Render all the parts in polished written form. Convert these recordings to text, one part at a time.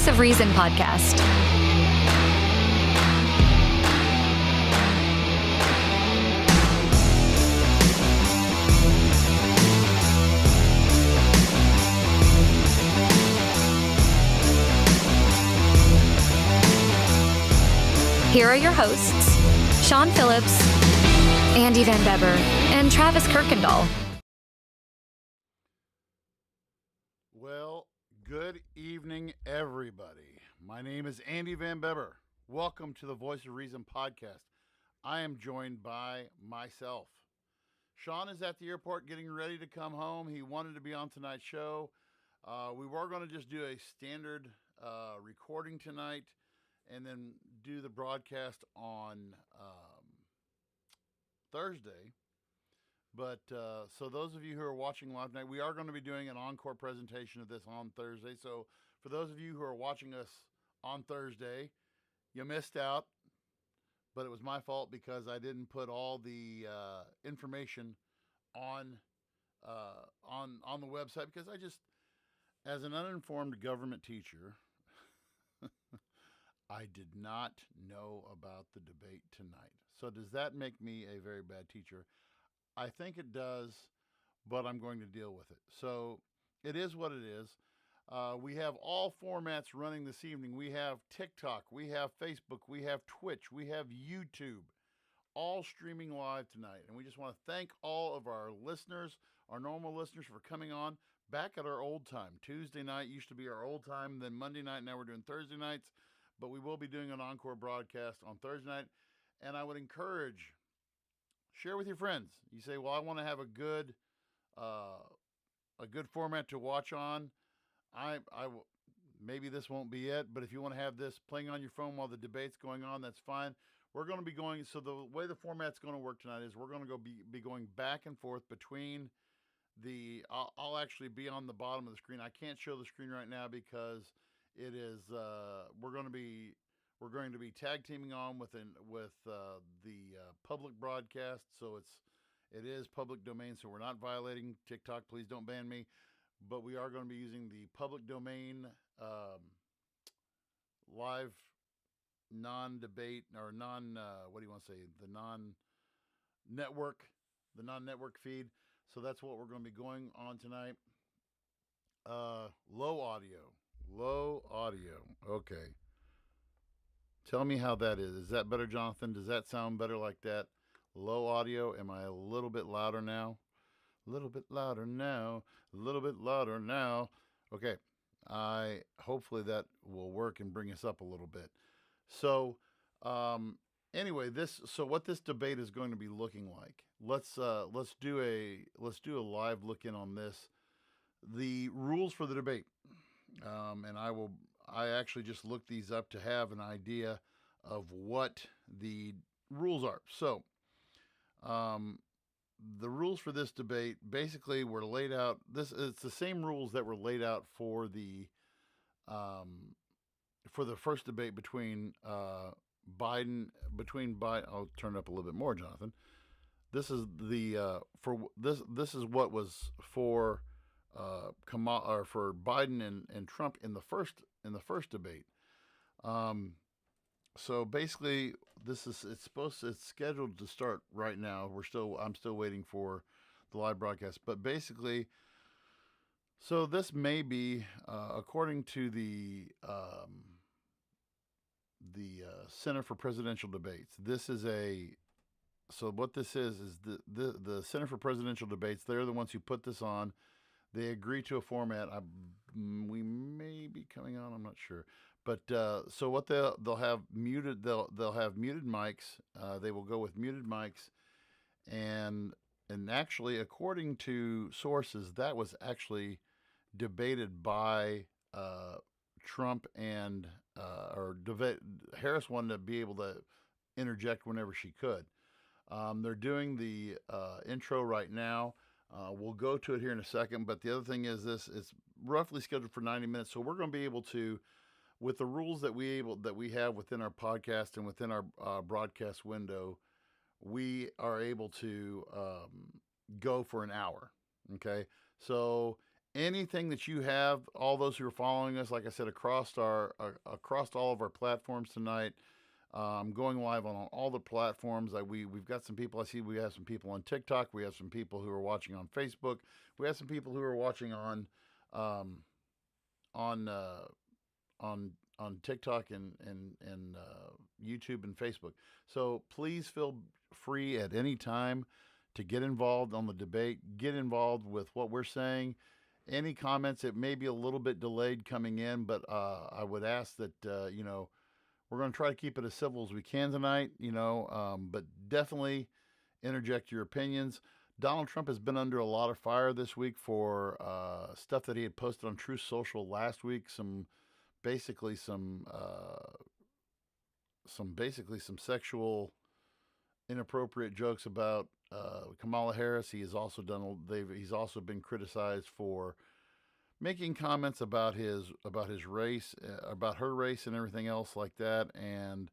Voice of Reason podcast. Here are your hosts, Sean Phillips, Andy Van Beber, and Travis Kirkendall. Well, good evening, everybody. My name is Andy Van Beber. Welcome to the Voice of Reason podcast. I am joined by myself. Sean is at the airport getting ready to come home. He wanted to be on tonight's show. We were going to just do a standard recording tonight and then do the broadcast on Thursday. But so those of you who are watching live tonight, we are going to be doing an encore presentation of this on Thursday. So for those of you who are watching us on Thursday, you missed out, but it was my fault because I didn't put all the information on the website because I just, as an uninformed government teacher, I did not know about the debate tonight. So does that make me a very bad teacher? I think it does, but I'm going to deal with it. So it is what it is. We have all formats running this evening. We have TikTok, we have Facebook, we have Twitch, we have YouTube, all streaming live tonight. And we just want to thank all of our listeners, our normal listeners, for coming on back at our old time. Tuesday night used to be our old time, then Monday night, now we're doing Thursday nights. But we will be doing an encore broadcast on Thursday night. And I would encourage, share with your friends. You say, well, I want to have a good format to watch on. Maybe this won't be it, but if you want to have this playing on your phone while the debate's going on, that's fine. We're going to be going, so the way the format's going to work tonight is we're going to be going back and forth between I'll actually be on the bottom of the screen. I can't show the screen right now because it is, we're going to be tag teaming on with the public broadcast. So it is public domain. So we're not violating TikTok. Please don't ban me. But we are going to be using the public domain live non-debate or what do you want to say? The non-network feed. So that's what we're going to be going on tonight. Low audio. Okay. Tell me how that is. Is that better, Jonathan? Does that sound better like that? Low audio. Am I a little bit louder now? A little bit louder now. A little bit louder now. Okay. Hopefully that will work and bring us up a little bit. So, anyway, what this debate is going to be looking like. Let's do a live look in on this. The rules for the debate. And I actually just looked these up to have an idea of what the rules are. So, the rules for this debate basically were laid out. It's the same rules that were laid out for the first debate between Biden. I'll turn it up a little bit more, Jonathan. This is this is what was for for Biden and Trump in the first debate. So basically, it's scheduled to start right now. I'm still waiting for the live broadcast. But basically, so this may be according to the Center for Presidential Debates. So what this is the Center for Presidential Debates. They're the ones who put this on. They agree to a format. We may be coming on. I'm not sure, but so what they'll have muted. They'll have muted mics. They will go with muted mics, and actually, according to sources, that was actually debated by Trump and Harris wanted to be able to interject whenever she could. They're doing the intro right now. We'll go to it here in a second, but the other thing is it's roughly scheduled for 90 minutes. So we're going to be able to, with the rules that we have within our podcast and within our broadcast window, we are able to go for an hour. Okay. So anything that you have, all those who are following us, like I said, across all of our platforms tonight. Going live on all the platforms. We've got some people. I see we have some people on TikTok. We have some people who are watching on Facebook. We have some people who are watching on TikTok and YouTube and Facebook. So please feel free at any time to get involved on the debate. Get involved with what we're saying. Any comments, it may be a little bit delayed coming in, but I would ask that we're going to try to keep it as civil as we can tonight, but definitely interject your opinions. Donald Trump has been under a lot of fire this week for stuff that he had posted on Truth Social last week. Some sexual inappropriate jokes about Kamala Harris. He's also been criticized for making comments about his race, about her race and everything else like that. And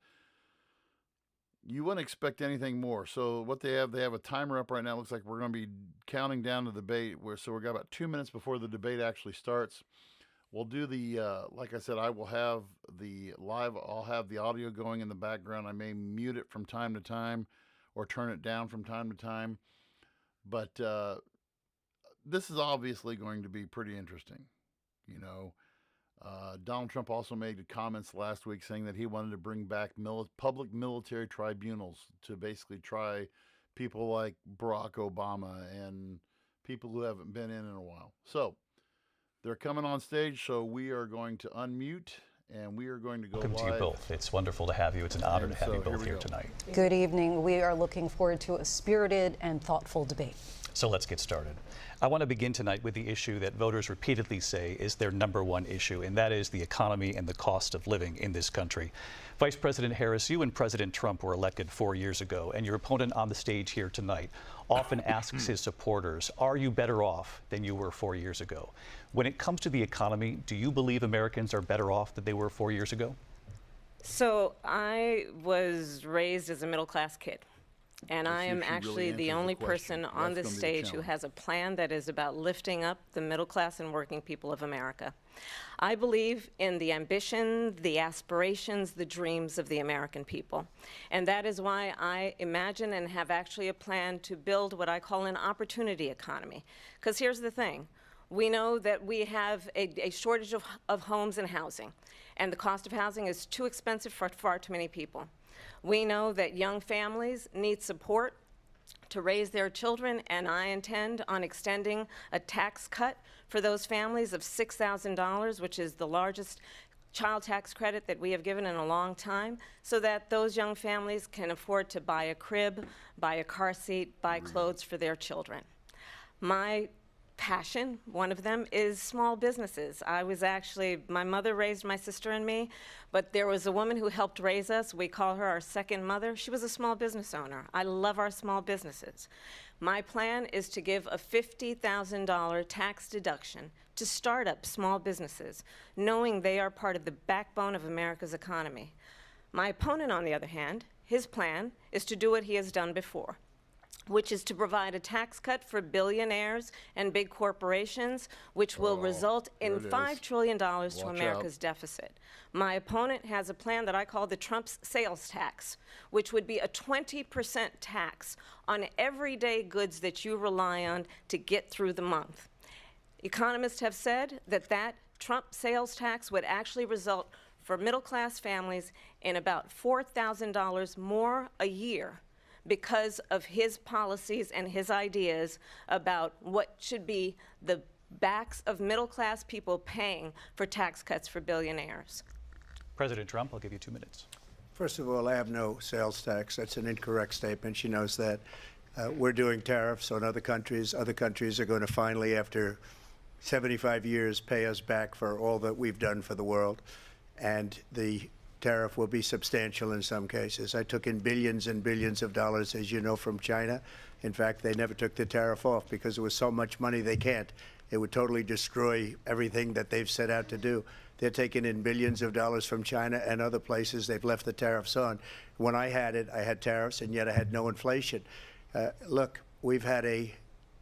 you wouldn't expect anything more. So what they have a timer up right now. It looks like we're going to be counting down to the debate. So we've got about 2 minutes before the debate actually starts. We'll do like I said, I'll have the audio going in the background. I may mute it from time to time or turn it down from time to time. But this is obviously going to be pretty interesting. Donald Trump also made comments last week saying that he wanted to bring back public military tribunals to basically try people like Barack Obama and people who haven't been in a while. So they're coming on stage, so we are going to unmute and we are going to go Welcome live. to you both. It's wonderful to have you. It's an honor to have you both here tonight. Good evening. We are looking forward to a spirited and thoughtful debate. So let's get started. I want to begin tonight with the issue that voters repeatedly say is their #1 issue, and that is the economy and the cost of living in this country. Vice President Harris, you and President Trump were elected 4 years ago, and your opponent on the stage here tonight often asks his supporters, are you better off than you were 4 years ago? When it comes to the economy, do you believe Americans are better off than they were 4 years ago? So I was raised as a middle-class kid. And I am actually the only person on this stage who has a plan that is about lifting up the middle class and working people of America. I believe in the ambition, the aspirations, the dreams of the American people. And that is why I imagine and have actually a plan to build what I call an opportunity economy. Because here's the thing. We know that we have a shortage of homes and housing. And the cost of housing is too expensive for far too many people. We know that young families need support to raise their children, and I intend on extending a tax cut for those families of $6,000, which is the largest child tax credit that we have given in a long time, so that those young families can afford to buy a crib, buy a car seat, buy clothes for their children. My passion, one of them, is small businesses. My mother raised my sister and me, but there was a woman who helped raise us. We call her our second mother. She was a small business owner. I love our small businesses. My plan is to give a $50,000 tax deduction to start up small businesses, knowing they are part of the backbone of America's economy. My opponent, on the other hand, his plan is to do what he has done before, which is to provide a tax cut for billionaires and big corporations, which will result in $5 trillion to America's deficit. My opponent has a plan that I call the Trump's sales tax, which would be a 20% tax on everyday goods that you rely on to get through the month. Economists have said that Trump sales tax would actually result for middle-class families in about $4,000 more a year because of his policies and his ideas about what should be the backs of middle-class people paying for tax cuts for billionaires. President Trump, I'll give you 2 minutes. First of all, I have no sales tax. That's an incorrect statement. She knows that. We're doing tariffs on other countries. Other countries are going to finally, after 75 years, pay us back for all that we've done for the world. And the tariff will be substantial in some cases. I took in billions and billions of dollars, as you know, from China. In fact, they never took the tariff off because there was so much money they can't. It would totally destroy everything that they've set out to do. They're taking in billions of dollars from China and other places. They've left the tariffs on. When I had it, I had tariffs, and yet I had no inflation. Look, we've had a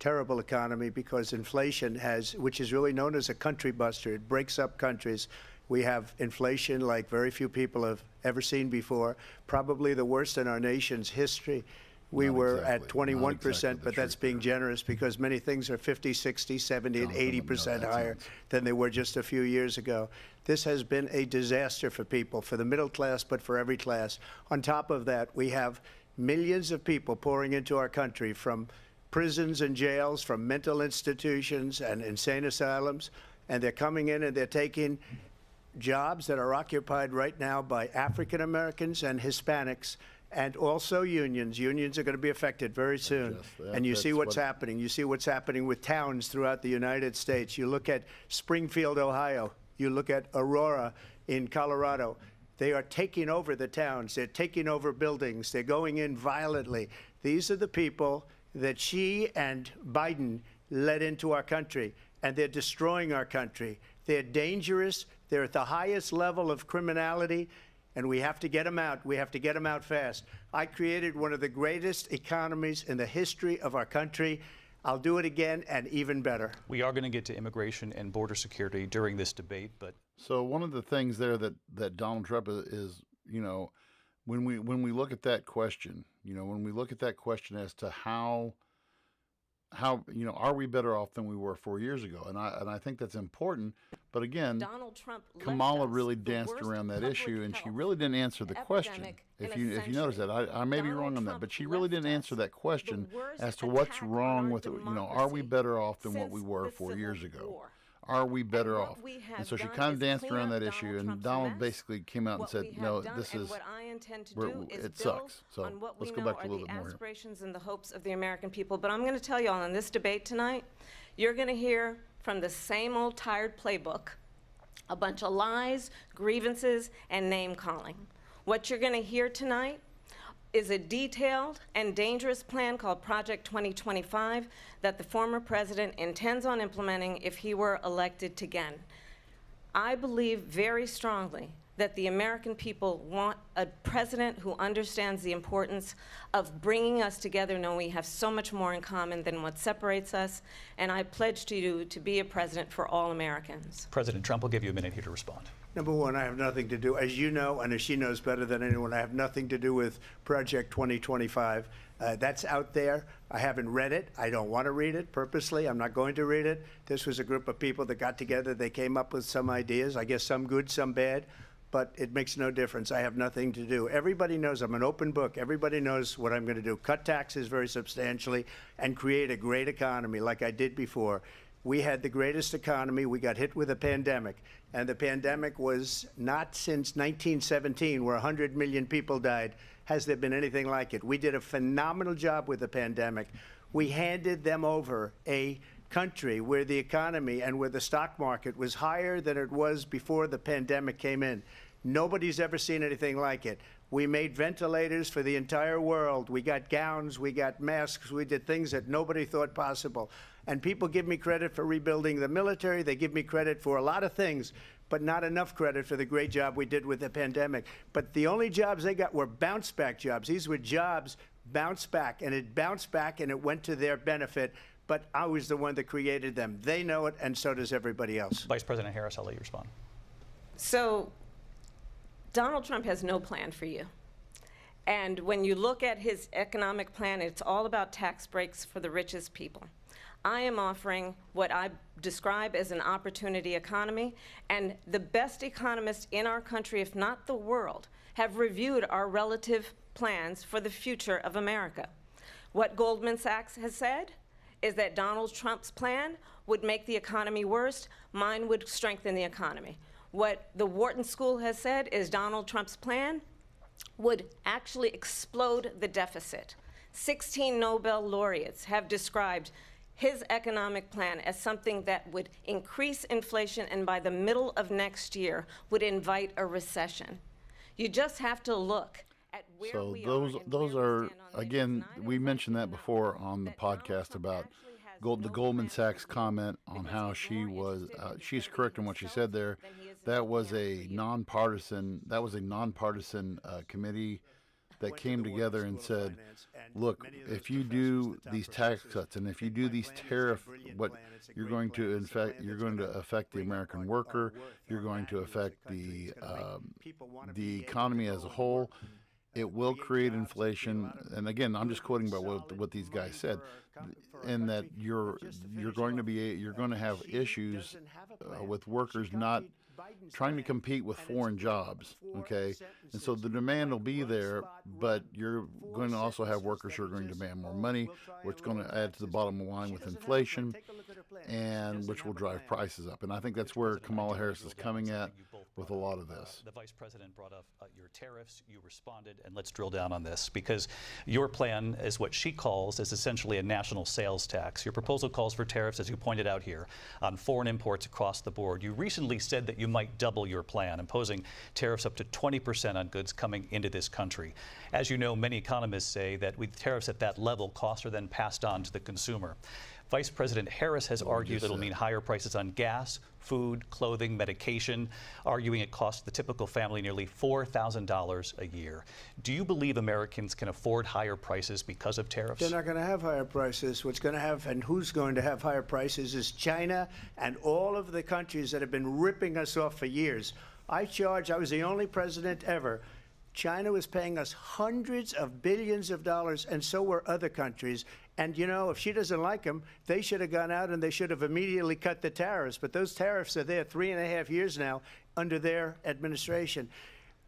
terrible economy because inflation which is really known as a country buster. It breaks up countries. We have inflation like very few people have ever seen before, probably the worst in our nation's history. We were at 21%, but that's being generous because many things are 50, 60, 70, and 80% higher than they were just a few years ago. This has been a disaster for people, for the middle class, but for every class. On top of that, we have millions of people pouring into our country from prisons and jails, from mental institutions and insane asylums, and they're coming in and they're taking jobs that are occupied right now by African Americans and Hispanics, and also unions. Unions are going to be affected very soon. And you see what's happening. You see what's happening with towns throughout the United States. You look at Springfield, Ohio. You look at Aurora in Colorado. They are taking over the towns. They're taking over buildings. They're going in violently. These are the people that Xi and Biden led into our country, and they're destroying our country. They're dangerous. They're at the highest level of criminality, and we have to get them out. We have to get them out fast. I created one of the greatest economies in the history of our country. I'll do it again and even better. We are going to get to immigration and border security during this debate, but so one of the things there that Donald Trump is, you know, when we look at that question, you know, when we look at that question as to how you know, are we better off than we were 4 years ago? And I think that's important. But again, Donald Trump Kamala really danced around that issue, and she really didn't answer the question. If you notice that, I may be wrong on that, but she really didn't answer that question as to what's wrong with it. You know, are we better off than what we were 4 years ago? Are we better off? And so she kind of danced around that issue, and Donald basically came out and said, no, this is, it sucks. So let's go back to a little bit more here. Aspirations and the hopes of the American people. But I'm going to tell you all, in this debate tonight, you're going to hear from the same old tired playbook, a bunch of lies, grievances, and name-calling. What you're going to hear tonight is a detailed and dangerous plan called Project 2025 that the former president intends on implementing if he were elected again. I believe very strongly that the American people want a president who understands the importance of bringing us together, knowing we have so much more in common than what separates us, and I pledge to you to be a president for all Americans. President Trump will give you a minute here to respond. Number one, I have nothing to do, as you know, and as she knows better than anyone, I have nothing to do with Project 2025. That's out there. I haven't read it. I don't want to read it purposely. I'm not going to read it. This was a group of people that got together. They came up with some ideas, I guess some good, some bad, but it makes no difference. I have nothing to do. Everybody knows I'm an open book. Everybody knows what I'm going to do. Cut taxes very substantially and create a great economy like I did before. We had the greatest economy. We got hit with a pandemic, and the pandemic was not since 1917, where 100 million people died, has there been anything like it. We did a phenomenal job with the pandemic. We handed them over a country where the economy and where the stock market was higher than it was before the pandemic came in. Nobody's ever seen anything like it. We made ventilators for the entire world. We got gowns, we got masks, we did things that nobody thought possible. And people give me credit for rebuilding the military. They give me credit for a lot of things, but not enough credit for the great job we did with the pandemic. But the only jobs they got were bounce back jobs. These were jobs bounced back, and it bounced back and it went to their benefit. But I was the one that created them. They know it, and so does everybody else. Vice President Harris, I'll let you respond. So Donald Trump has no plan for you. And when you look at his economic plan, it's all about tax breaks for the richest people. I am offering what I describe as an opportunity economy, and the best economists in our country, if not the world, have reviewed our relative plans for the future of America. What Goldman Sachs has said is that Donald Trump's plan would make the economy worse, mine would strengthen the economy. What the Wharton School has said is Donald Trump's plan would actually explode the deficit. 16 Nobel laureates have described his economic plan as something that would increase inflation and by the middle of next year would invite a recession. You just have to look at where so we those are and those where are we stand on again, the we design mentioned that of before on the that Donald podcast Trump about actually has the no Goldman plan Sachs for comment on because how he's she more was interested in she's defending correct in what she himself said there. than he is in That was looking out a for you. nonpartisan committee that came together and said, look, if you do these tax cuts and if you do these tariff, what you're going to affect the American worker, you're going to affect the economy as a whole. It will create inflation, and again, I'm just quoting about what these guys said, and that you're going to have issues with workers not trying to compete with foreign jobs, okay? And so the demand will be there, but you're going to also have workers who are going to demand more money, which is going to add to the bottom line with inflation, and which will drive prices up. And I think that's where Kamala Harris is coming at with a lot of this. The Vice President brought up your tariffs. You responded, and let's drill down on this, because your plan is what she calls is essentially a national sales tax. Your proposal calls for tariffs, as you pointed out here, on foreign imports across the board. You recently said that you might double your plan, imposing tariffs up to 20% on goods coming into this country. As you know, many economists say that with tariffs at that level, costs are then passed on to the consumer. Vice President Harris has argued it'll mean higher prices on gas, food, clothing, medication, arguing it costs the typical family nearly $4,000 a year. Do you believe Americans can afford higher prices because of tariffs? They're not going to have higher prices. What's going to have, and who's going to have higher prices, is China and all of the countries that have been ripping us off for years. I was the only president ever. China was paying us hundreds of billions of dollars, and so were other countries. And, you know, if she doesn't like them, they should have gone out and they should have immediately cut the tariffs. But those tariffs are there 3.5 years now under their administration.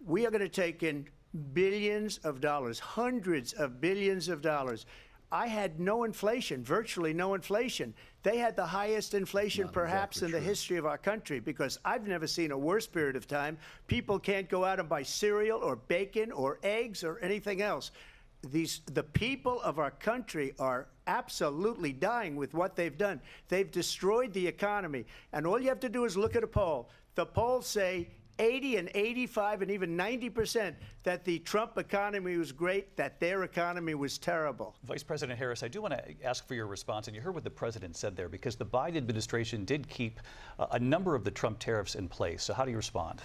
We are going to take in billions of dollars, hundreds of billions of dollars. I had no inflation, virtually no inflation. They had the highest inflation perhaps in the history of our country, because I've never seen a worse period of time. People can't go out and buy cereal or bacon or eggs or anything else. The people of our country are absolutely dying with what they've done. They've destroyed the economy. And all you have to do is look at a poll. The polls say 80 and 85 and even 90% that the Trump economy was great, that their economy was terrible. Vice President Harris, I do want to ask for your response, and you heard what the president said there, because the Biden administration did keep a number of the Trump tariffs in place. So how do you respond?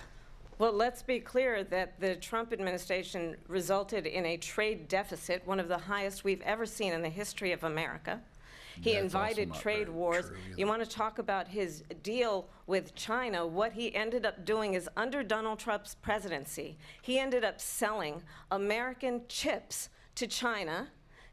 Well, let's be clear that the Trump administration resulted in a trade deficit, one of the highest we've ever seen in the history of America. He invited trade wars. You want to talk about his deal with China? What he ended up doing is, under Donald Trump's presidency, he ended up selling American chips to China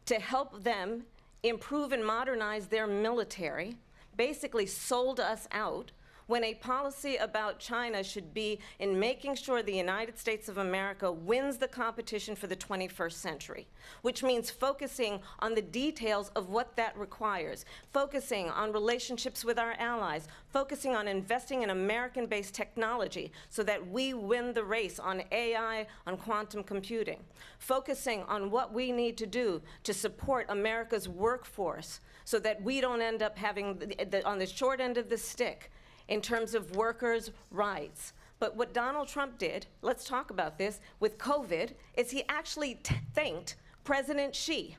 to help them improve and modernize their military, basically sold us out, when a policy about China should be in making sure the United States of America wins the competition for the 21st century, which means focusing on the details of what that requires, focusing on relationships with our allies, focusing on investing in American-based technology so that we win the race on AI, on quantum computing, focusing on what we need to do to support America's workforce so that we don't end up having, on the short end of the stick, in terms of workers' rights. But what Donald Trump did, let's talk about this, with COVID, is he actually thanked President Xi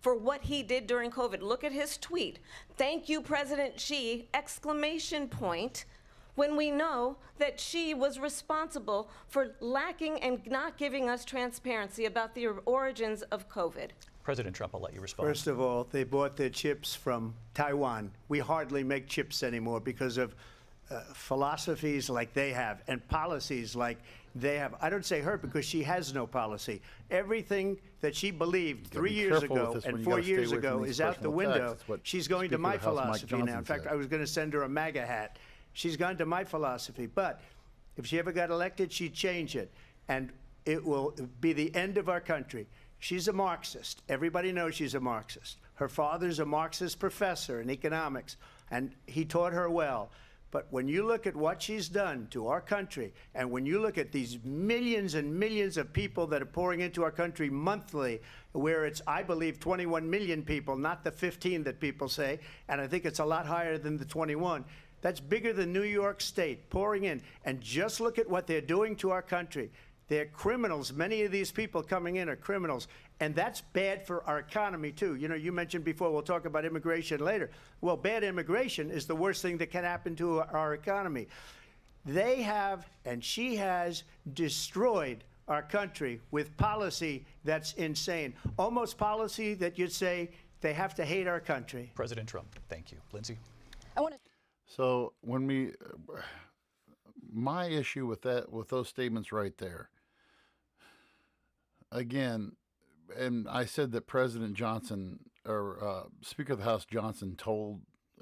for what he did during COVID. Look at his tweet. "Thank you, President Xi," exclamation point, when we know that Xi was responsible for lacking and not giving us transparency about the origins of COVID. President Trump, I'll let you respond. First of all, they bought their chips from Taiwan. We hardly make chips anymore because of philosophies like they have and policies like they have. I don't say her because she has no policy. Everything that she believed 3 years ago and 4 years ago is out the window. She's going to my philosophy now. In fact, I was going to send her a MAGA hat. She's gone to my philosophy. But if she ever got elected, she'd change it. And it will be the end of our country. She's a Marxist. Everybody knows she's a Marxist. Her father's a Marxist professor in economics, and he taught her well. But when you look at what she's done to our country, and when you look at these millions and millions of people that are pouring into our country monthly, where it's, I believe, 21 million people, not the 15 that people say, and I think it's a lot higher than the 21. That's bigger than New York State pouring in. And just look at what they're doing to our country. They're criminals. Many of these people coming in are criminals. And that's bad for our economy, too. You know, you mentioned before, we'll talk about immigration later. Well, bad immigration is the worst thing that can happen to our economy. They have, and she has, destroyed our country with policy that's insane, almost policy that you'd say they have to hate our country. President Trump, thank you. Lindsay? I want to. So my issue with those statements right there, again, and I said that President Johnson, or Speaker of the House Johnson,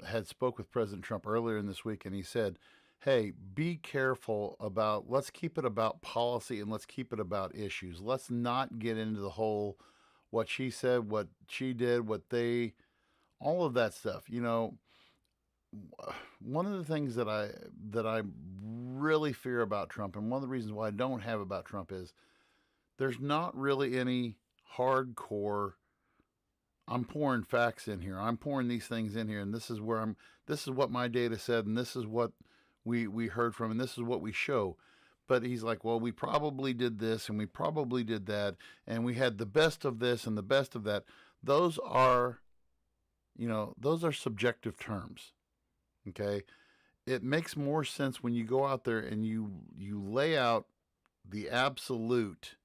had spoke with President Trump earlier in this week, and he said, hey, be careful about, let's keep it about policy and let's keep it about issues. Let's not get into the whole, what she said, what she did, all of that stuff. You know, one of the things that I really fear about Trump, and one of the reasons why I don't have about Trump, is there's not really any hardcore, I'm pouring facts in here, I'm pouring these things in here, and this is what my data said, and this is what we heard from, and this is what we show. But he's like, well, we probably did this, and we probably did that, and we had the best of this and the best of that. Those are subjective terms. Okay, it makes more sense when you go out there and you lay out the absolute,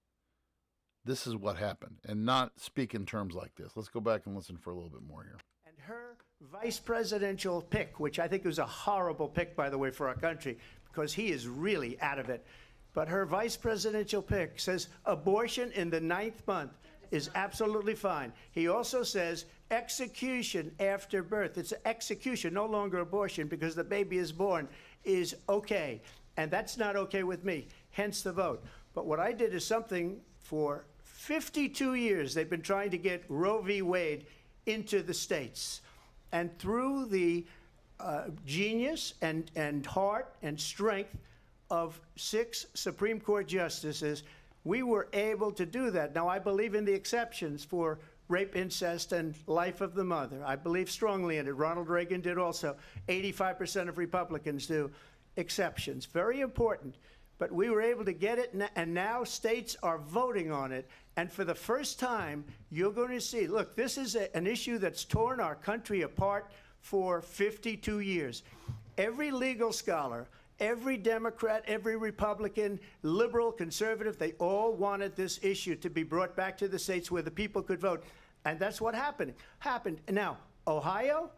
this is what happened, and not speak in terms like this. Let's go back and listen for a little bit more here. And her vice presidential pick, which I think was a horrible pick, by the way, for our country, because he is really out of it. But her vice presidential pick says abortion in the 9th month is absolutely fine. He also says execution after birth. It's execution, no longer abortion, because the baby is born, is okay. And that's not okay with me, hence the vote. But what I did is something for 52 years they've been trying to get Roe v. Wade into the states. And through the genius and heart and strength of 6 Supreme Court justices, we were able to do that. Now, I believe in the exceptions for rape, incest, and life of the mother. I believe strongly in it. Ronald Reagan did also. 85% of Republicans do. Exceptions. Very important. But we were able to get it, and now states are voting on it. And for the first time, you're going to see, look, this is an issue that's torn our country apart for 52 years. Every legal scholar, every Democrat, every Republican, liberal, conservative, they all wanted this issue to be brought back to the states where the people could vote. And that's what happened. Now, Ohio,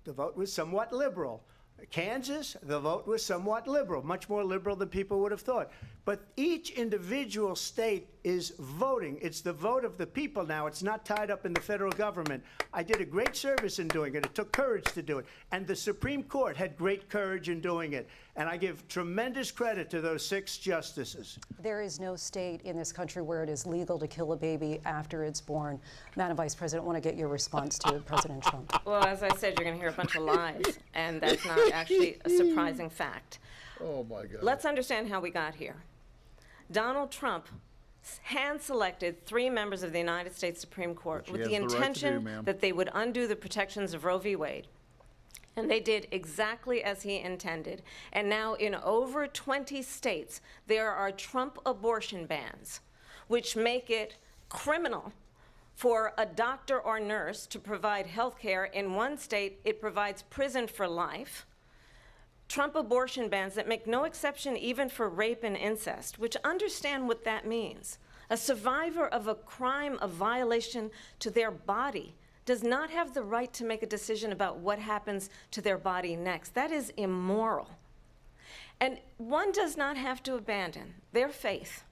the vote was somewhat liberal. Kansas, the vote was somewhat liberal, much more liberal than people would have thought. But each individual state is voting. It's the vote of the people now. It's not tied up in the federal government. I did a great service in doing it. It took courage to do it. And the Supreme Court had great courage in doing it. And I give tremendous credit to those 6 justices. There is no state in this country where it is legal to kill a baby after it's born. Madam Vice President, I want to get your response to President Trump. Well, as I said, you're going to hear a bunch of lies, and that's not actually a surprising fact. Oh, my God. Let's understand how we got here. Donald Trump hand-selected 3 members of the United States Supreme Court with the intention that they would undo the protections of Roe v. Wade. And they did exactly as he intended. And now in over 20 states, there are Trump abortion bans, which make it criminal for a doctor or nurse to provide health care. In one state, it provides prison for life. Trump abortion bans that make no exception even for rape and incest, which understand what that means. A survivor of a crime of violation to their body does not have the right to make a decision about what happens to their body next. That is immoral. And one does not have to abandon their faith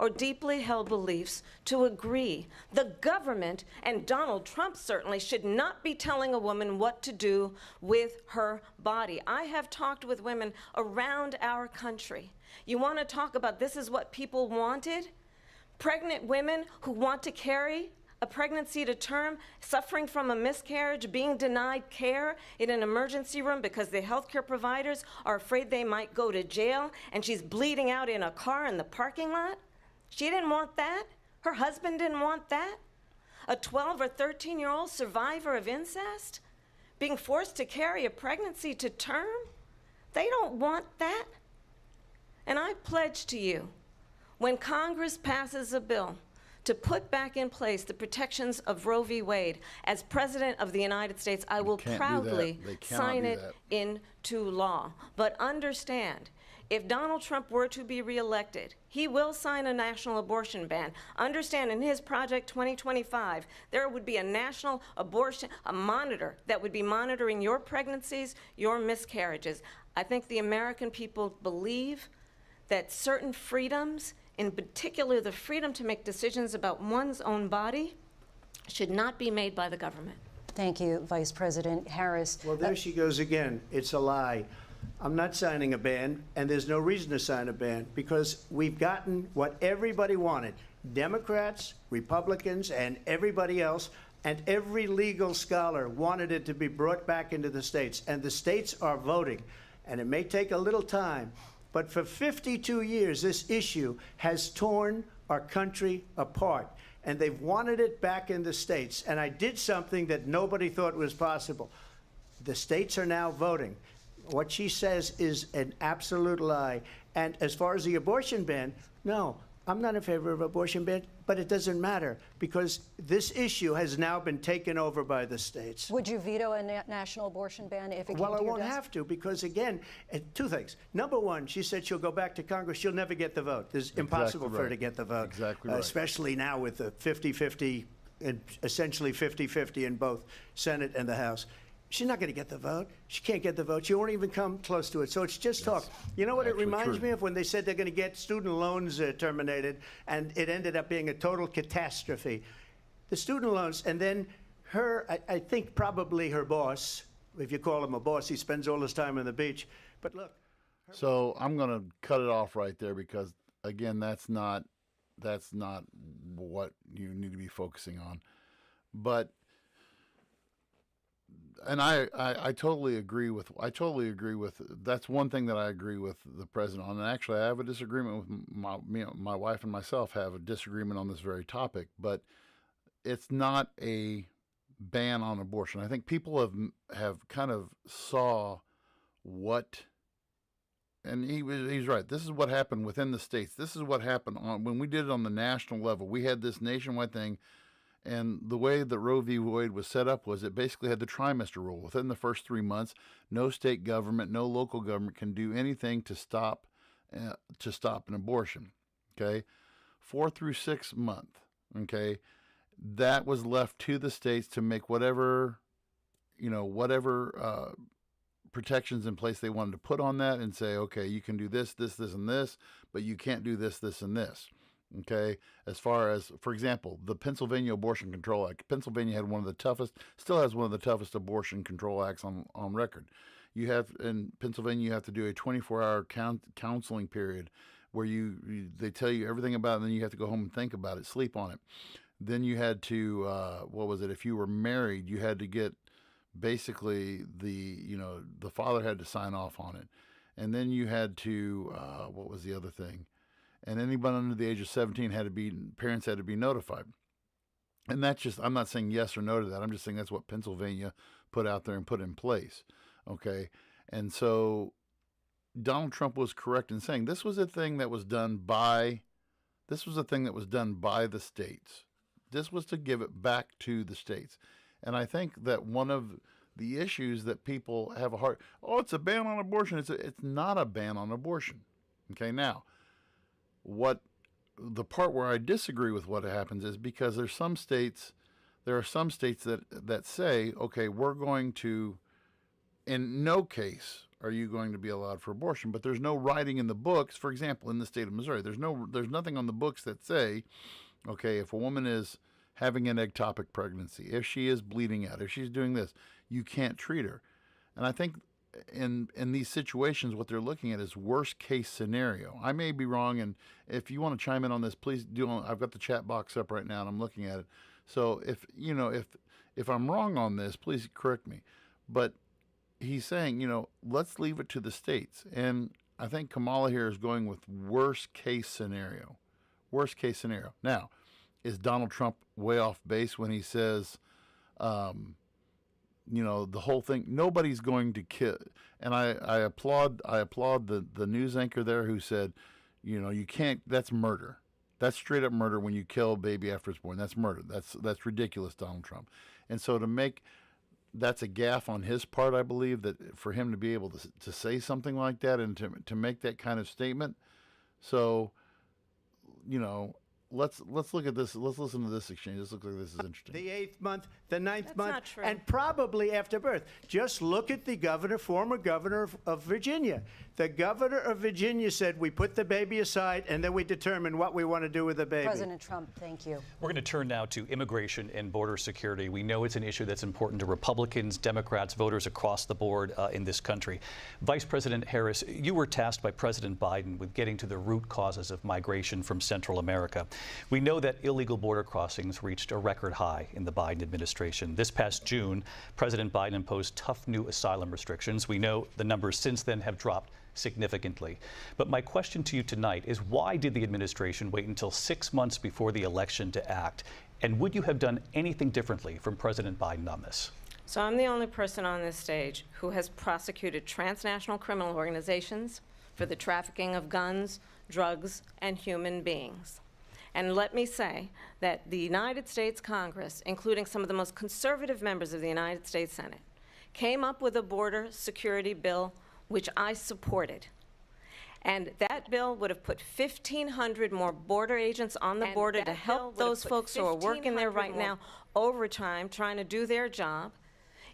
or deeply held beliefs to agree. The government, and Donald Trump certainly, should not be telling a woman what to do with her body. I have talked with women around our country. You want to talk about this is what people wanted? Pregnant women who want to carry a pregnancy to term, suffering from a miscarriage, being denied care in an emergency room because the healthcare providers are afraid they might go to jail, and she's bleeding out in a car in the parking lot. She didn't want that. Her husband didn't want that. A 12 or 13-year-old survivor of incest being forced to carry a pregnancy to term. They don't want that. And I pledge to you, when Congress passes a bill to put back in place the protections of Roe v. Wade, as President of the United States, I will proudly sign it into law. But understand, If Donald Trump were to be reelected, he will sign a national abortion ban. Understand, in his Project 2025, there would be a national abortion, a monitor that would be monitoring your pregnancies, your miscarriages. I think the American people believe that certain freedoms, in particular the freedom to make decisions about one's own body, should not be made by the government. Thank you, Vice President Harris. Well, there she goes again. It's a lie. I'm not signing a ban, and there's no reason to sign a ban because we've gotten what everybody wanted. Democrats, Republicans, and everybody else, and every legal scholar wanted it to be brought back into the states, and the states are voting. And it may take a little time, but for 52 years, this issue has torn our country apart, and they've wanted it back in the states. And I did something that nobody thought was possible. The states are now voting. What she says is an absolute lie. And as far as the abortion ban, no, I'm not in favor of abortion ban, but it doesn't matter because this issue has now been taken over by the states. Would you veto a national abortion ban if it came to Well, I your won't desk? have to because, again, two things. Number one, she said she'll go back to Congress. She'll never get the vote. It's impossible for her right. to get the vote. Exactly right. Especially now with the 50-50, and essentially 50-50 in both Senate and the House. She's not going to get the vote. She can't get the vote. She won't even come close to it. So it's just talk. You know what it Actually reminds true. me of? When they said they're going to get student loans terminated, and it ended up being a total catastrophe. The student loans, and then her, I think probably her boss, if you call him a boss, he spends all his time on the beach. But look. So I'm going to cut it off right there because, again, that's not what you need to be focusing on. But and I totally agree with that's one thing that I agree with the president on. And actually, I have a disagreement with my wife and myself have a disagreement on this very topic. But it's not a ban on abortion. I think people have kind of saw what. And he's right. This is what happened within the states. This is what happened when we did it on the national level. We had this nationwide thing, and the way that Roe v. Wade was set up was it basically had the trimester rule. Within the first 3 months, no state government, no local government can do anything to stop an abortion. Okay, 4 through 6 months. Okay, that was left to the states to make whatever protections in place they wanted to put on that and say, okay, you can do this, this, this, and this, but you can't do this, this, and this. Okay, as far as, for example, the Pennsylvania Abortion Control Act. Pennsylvania had still has one of the toughest abortion control acts on record. In Pennsylvania, you have to do a 24-hour counseling period where they tell you everything about it, and then you have to go home and think about it, sleep on it. Then you had to, if you were married, you had to get basically the father had to sign off on it. And then you had to, what was the other thing? And anybody under the age of 17 parents had to be notified. And that's just, I'm not saying yes or no to that. I'm just saying that's what Pennsylvania put out there and put in place. Okay. And so Donald Trump was correct in saying this was a thing that was done by the states. This was to give it back to the states. And I think that one of the issues that people have it's a ban on abortion. It's not a ban on abortion. Okay, now, the part where I disagree with what happens is because there are some states that say, okay, we're going to, in no case are you going to be allowed for abortion, but there's no writing in the books. For example, in the state of Missouri, there's nothing on the books that say, okay, if a woman is having an ectopic pregnancy, if she is bleeding out, if she's doing this, you can't treat her. And I think in these situations, what they're looking at is worst case scenario. I may be wrong, and if you want to chime in on this, please do. I've got the chat box up right now, and I'm looking at it. So if I'm wrong on this, please correct me. But he's saying, let's leave it to the states. And I think Kamala here is going with worst case scenario. Worst case scenario. Now, is Donald Trump way off base when he says, the whole thing, nobody's going to kill. And I applaud the news anchor there who said, you can't, that's murder. That's straight up murder when you kill a baby after it's born. That's murder. That's ridiculous, Donald Trump. And so to make that's a gaffe on his part, I believe, that for him to be able to say something like that and to make that kind of statement. So, you know, let's look at this. Let's listen to this exchange. This looks like this is interesting. The 8th month, the 9th That's month, not true. and probably after birth. Just look at the governor, former governor of Virginia. The governor of Virginia said, we put the baby aside and then we determine what we want to do with the baby. President Trump, thank you. We're going to turn now to immigration and border security. We know it's an issue that's important to Republicans, Democrats, voters across the board in this country. Vice President Harris, you were tasked by President Biden with getting to the root causes of migration from Central America. We know that illegal border crossings reached a record high in the Biden administration. This past June, President Biden imposed tough new asylum restrictions. We know the numbers since then have dropped significantly. But my question to you tonight is, why did the administration wait until 6 months before the election to act? And would you have done anything differently from President Biden on this? So I'm the only person on this stage who has prosecuted transnational criminal organizations for the trafficking of guns, drugs, and human beings. And let me say that the United States Congress, including some of the most conservative members of the United States Senate, came up with a border security bill which I supported. And that bill would have put 1,500 more border agents on the border to help those folks who are working there right now overtime trying to do their job.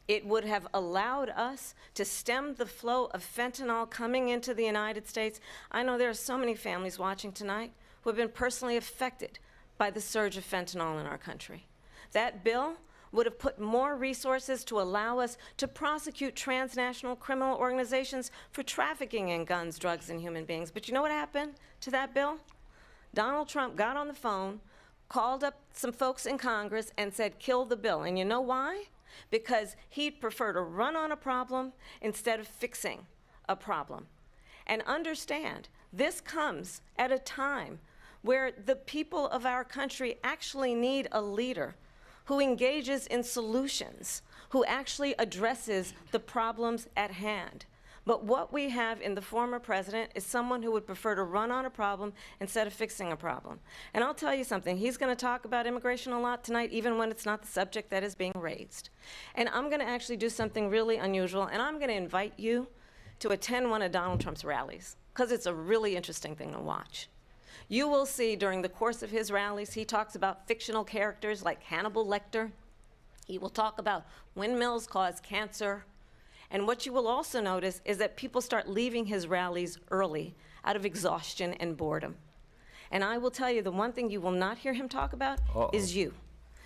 It would have allowed us to stem the flow of fentanyl coming into the United States. I know there are so many families watching tonight who have been personally affected by the surge of fentanyl in our country. That bill would have put more resources to allow us to prosecute transnational criminal organizations for trafficking in guns, drugs, and human beings. But you know what happened to that bill? Donald Trump got on the phone, called up some folks in Congress, and said, kill the bill. And you know why? Because he'd prefer to run on a problem instead of fixing a problem. And understand, this comes at a time where the people of our country actually need a leader who engages in solutions, who actually addresses the problems at hand. But what we have in the former president is someone who would prefer to run on a problem instead of fixing a problem. And I'll tell you something, he's going to talk about immigration a lot tonight, even when it's not the subject that is being raised. And I'm going to actually do something really unusual, and I'm going to invite you to attend one of Donald Trump's rallies, because it's a really interesting thing to watch. You will see during the course of his rallies, he talks about fictional characters like Hannibal Lecter. He will talk about windmills cause cancer. And what you will also notice is that people start leaving his rallies early out of exhaustion and boredom. And I will tell you, the one thing you will not hear him talk about is you.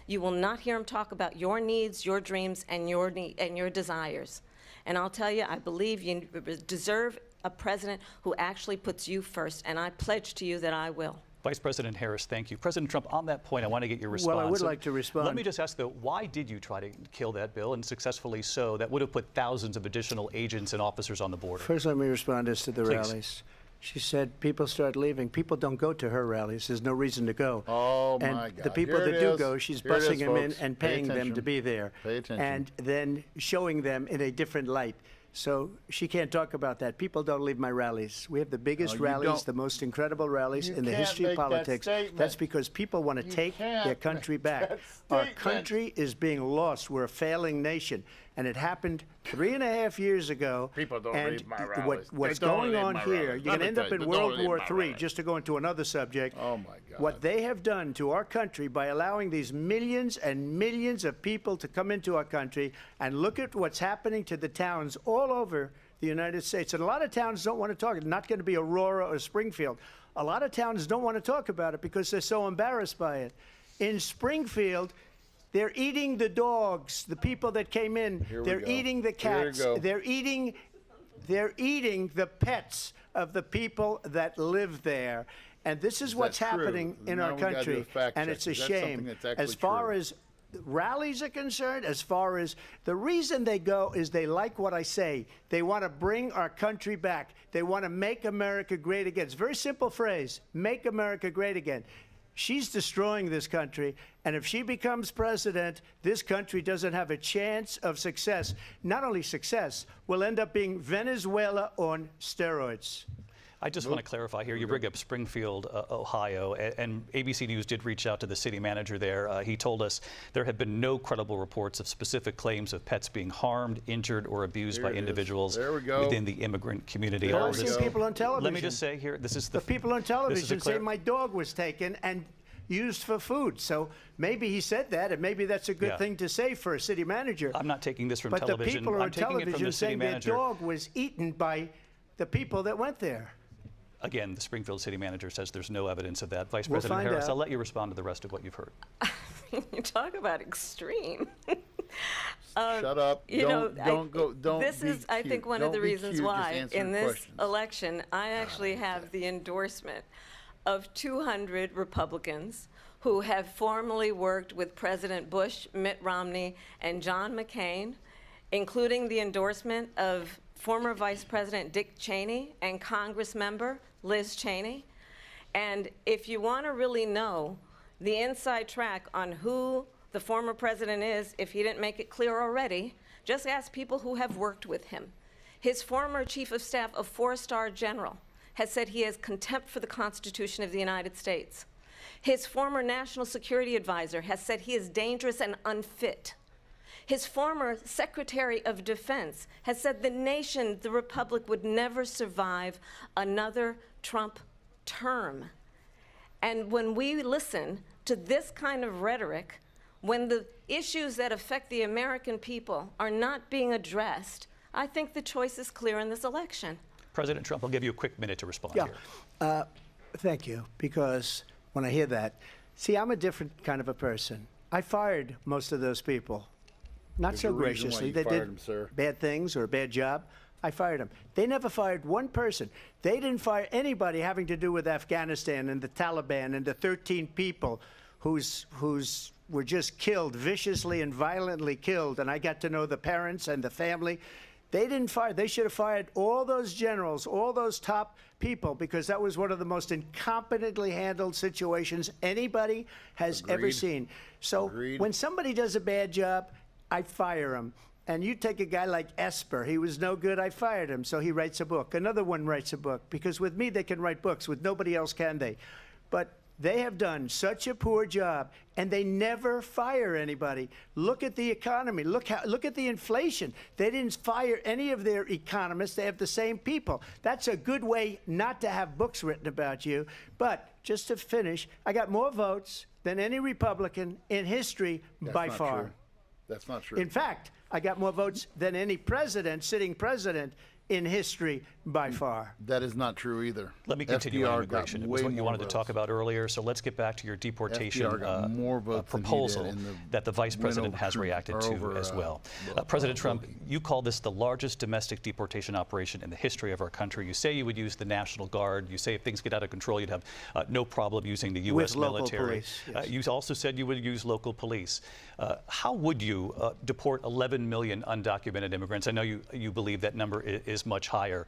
You will not hear him talk about your needs, your dreams, and your desires. And I'll tell you, I believe you deserve a president who actually puts you first, and I pledge to you that I will. Vice President Harris, thank you. President Trump, on that point, I want to get your response. Well, I would like to respond. Let me just ask, though, why did you try to kill that bill, and successfully so? That would have put thousands of additional agents and officers on the border. First, let me respond as to the Please. rallies. She said people start leaving. People don't go to her rallies. There's no reason to go. Oh, and my God. the people Here it that do is. go, she's Here it bussing is, them in folks. and Pay paying them attention. to be there. Pay attention. And then showing them in a different light. So she can't talk about that. People don't leave my rallies. We have the biggest No, you rallies, don't. the most incredible rallies You in the can't history of make that politics. statement. That's because people want to You take can't their country make back. that Our statement. country is being lost. We're a failing nation. And it happened 3.5 years ago. People don't and leave my rallies. What's They don't going leave on my here, rallies. you're Let going to me end tell up you, in they don't World leave War my III, rallies. just to go into another subject. Oh, my God. What they have done to our country by allowing these millions and millions of people to come into our country, and look at what's happening to the towns all over the United States. And a lot of towns don't want to talk. It's not going to be Aurora or Springfield. A lot of towns don't want to talk about it because they're so embarrassed by it. In Springfield, they're eating the dogs, the people that came in. Here we They're go. eating the Here we cats. go. They're eating the pets of the people that live there. And this is what's that true? happening in Now our we gotta do country. a fact And check. it's a Is that something shame. that's actually As far true? as rallies are concerned, as far as the reason they go is they like what I say. They want to bring our country back. They want to make America great again. It's a very simple phrase, make America great again. She's destroying this country, and if she becomes president, this country doesn't have a chance of success. Not only success, we'll end up being Venezuela on steroids. I just want to clarify here. You bring up Springfield, Ohio, and ABC News did reach out to the city manager there. He told us there have been no credible reports of specific claims of pets being harmed, injured, or abused by individuals within the immigrant community. I've seen people on television. Let me just say here, this is the people on television say my dog was taken and used for food. So maybe he said that, and maybe that's a good thing to say for a city manager. I'm not taking this from but television. But the people I'm on taking television it from the city saying manager. their dog was eaten by the people that went there. Again, the Springfield city manager says there's no evidence of that. Vice President Harris, I'll let you respond to the rest of what you've heard. You talk about extreme. Shut up. This is, I think, one of the reasons why in this election I actually have the endorsement of 200 Republicans who have formally worked with President Bush, Mitt Romney, and John McCain, including the endorsement of former Vice President Dick Cheney and Congress member Liz Cheney. And if you want to really know the inside track on who the former president is, if he didn't make it clear already, just ask people who have worked with him. His former chief of staff, a 4-star general, has said he has contempt for the Constitution of the United States. His former national security advisor has said he is dangerous and unfit. His former Secretary of Defense has said the nation, the republic, would never survive another Trump term. And when we listen to this kind of rhetoric, when the issues that affect the American people are not being addressed, I think the choice is clear in this election. President Trump, I'll give you a quick minute to respond here. Thank you, because when I hear that, see, I'm a different kind of a person. I fired most of those people. Not so graciously. They did bad things or a bad job. I fired them. They never fired one person. They didn't fire anybody having to do with Afghanistan and the Taliban and the 13 people who's were just killed, viciously and violently killed. And I got to know the parents and the family. They didn't fire. They should have fired all those generals, all those top people, because that was one of the most incompetently handled situations anybody has ever seen. So when somebody does a bad job, I fire him. And you take a guy like Esper. He was no good. I fired him. So he writes a book. Another one writes a book. Because with me, they can write books. With nobody else can they. But they have done such a poor job, and they never fire anybody. Look at the economy. Look at the inflation. They didn't fire any of their economists. They have the same people. That's a good way not to have books written about you. But just to finish, I got more votes than any Republican in history by far. True. That's not true. In fact, I got more votes than any president, sitting president, in history by far. That is not true either. Let me continue on immigration. It was what you wanted to talk about earlier, so let's get back to your deportation proposal that the vice president has reacted to as well. President Trump, you call this the largest domestic deportation operation in the history of our country. You say you would use the National Guard. You say if things get out of control, you'd have no problem using the U.S. military. Police, yes. You also said you would use local police. How would you deport 11 million undocumented immigrants? I know you believe that number is much higher.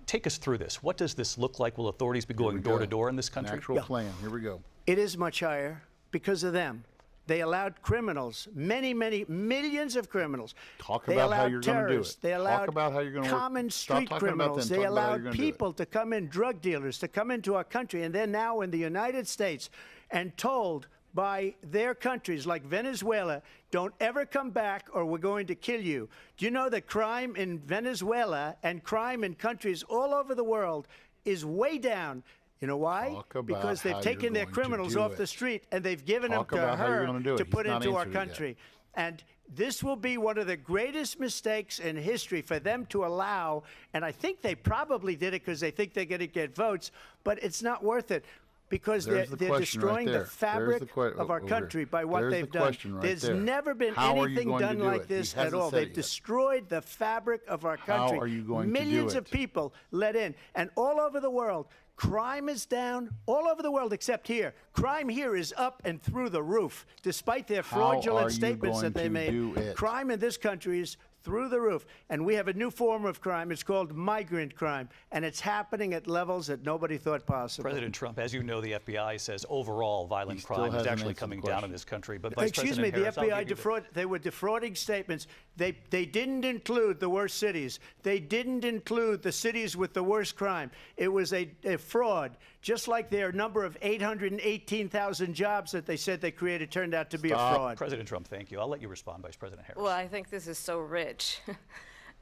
Take us through this. What does this look like? Will authorities be going door to door in this country? Actual plan. Here we go. It is much higher because of them. They allowed criminals, many millions of criminals. Talk about how you're going to do it. They allowed Talk about how you're going to common street criminals. They allowed people to come in, drug dealers, to come into our country, and they're now in the United States and told by their countries like Venezuela, don't ever come back or we're going to kill you. Do you know that crime in Venezuela and crime in countries all over the world is way down? You know why? Because they've taken their criminals off the street and they've given them to her to put into our country. And this will be one of the greatest mistakes in history for them to allow. And I think they probably did it because they think they're going to get votes, but it's not worth it. Because they're destroying the fabric of our country by what they've done. There's never been anything done like this at all. They've destroyed the fabric of our country. How are you going to do it? Millions of people let in. And all over the world, crime is down. All over the world except here. Crime here is up and through the roof, despite their fraudulent statements that they made. Crime in this country is through the roof. And we have a new form of crime. It's called migrant crime, and it's happening at levels that nobody thought possible. President Trump, as you know, the FBI says overall violent crime is hasn't actually answered coming the down question. in this country. But Vice Excuse President me, Harris, the FBI they were defrauding statements. They didn't include the worst cities. They didn't include the cities with the worst crime. It was a fraud, just like their number of 818,000 jobs that they said they created turned out to be a fraud. President Trump, thank you. I'll let you respond, Vice President Harris. Well, I think this is so rich,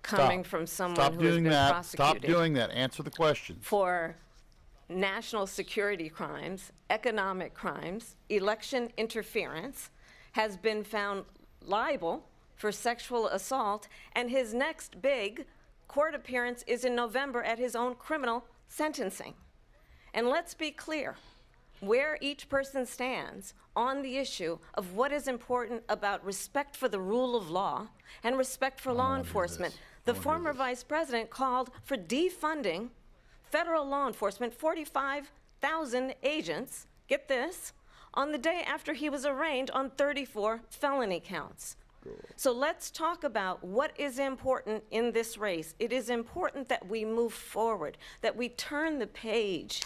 coming from someone Stop who has doing been that. prosecuted Stop doing that. Answer the question. for national security crimes, economic crimes, election interference, has been found liable for sexual assault, and his next big court appearance is in November at his own criminal sentencing. And let's be clear where each person stands on the issue of what is important about respect for the rule of law and respect for law enforcement. The former vice president called for defunding federal law enforcement, 45,000 agents, get this, on the day after he was arraigned on 34 felony counts. So let's talk about what is important in this race. It is important that we move forward, that we turn the page